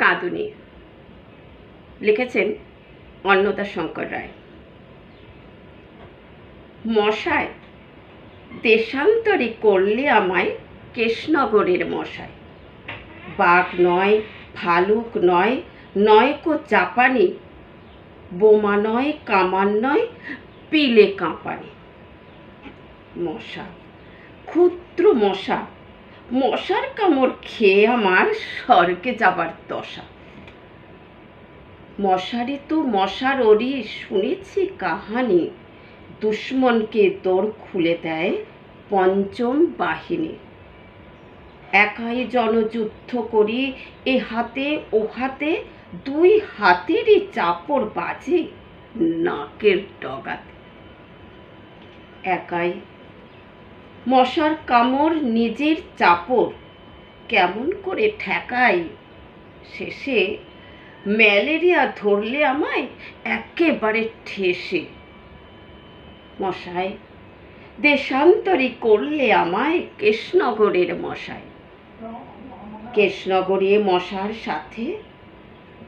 কাঁদুনি। লিখেছেন অন্নদা শঙ্কর রায়। মশায় দেশান্তরী করলে আমায় কেশনগরের মশাই। বাঘ নয়, ভালুক নয়, নয়কো চাপানি, বোমা নয়, কামান নয়, পিলে কাঁপানি। মশা, ক্ষুদ্র মশা, মশার কামড় খেয়ে আমার স্বর্গে যাবার দশা। মশারি তো মশার ওরি শুনেছি কাহানি, দুশ্মনকে দোর খুলে দেয় পঞ্চম বাহিনী। একাই জনযুদ্ধ করি এ হাতে ও হাতে, দুই হাতেরই চাপড় বাজে নাকের ডগাতে। একাই মশার কামড় নিজের চাপড় কেমন করে ঠেকাই, শেষে ম্যালেরিয়া ধরলে আমায় একেবারে ঠেসে। মশাই দেশান্তরী করলে আমায় কেশনগরের মশাই। কেশনগরে মশার সাথে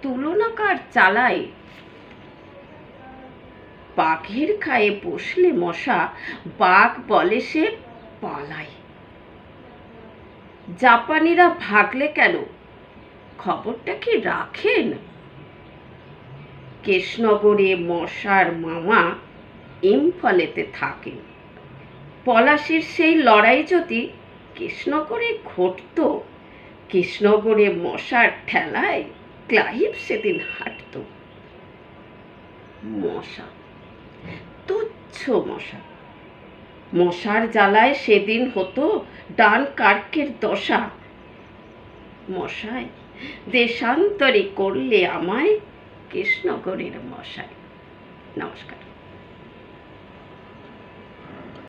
তুলনা কার চালাই। বাঘের খায়ে বসলে মশা বাঘ বলে সে পালাই। জাপানিরা ভাগলে কেন খবরটা কি রাখেন? কেশনগরে মশার মামা ইম্ফলেতে থাকেন। পলাশির সেই লড়াই যদি কৃষ্ণগড়ে ঘটত, কৃষ্ণগড়ে মশার ঠেলায় ক্লাইভ সেদিন হাঁটত। মশা, তুচ্ছ মশা, মশার জ্বালায় সেদিন হতো ডানকার্কের দশা। মশাই দেশান্তরী করলে আমায় কৃষ্ণগড়ের মশাই। নমস্কার।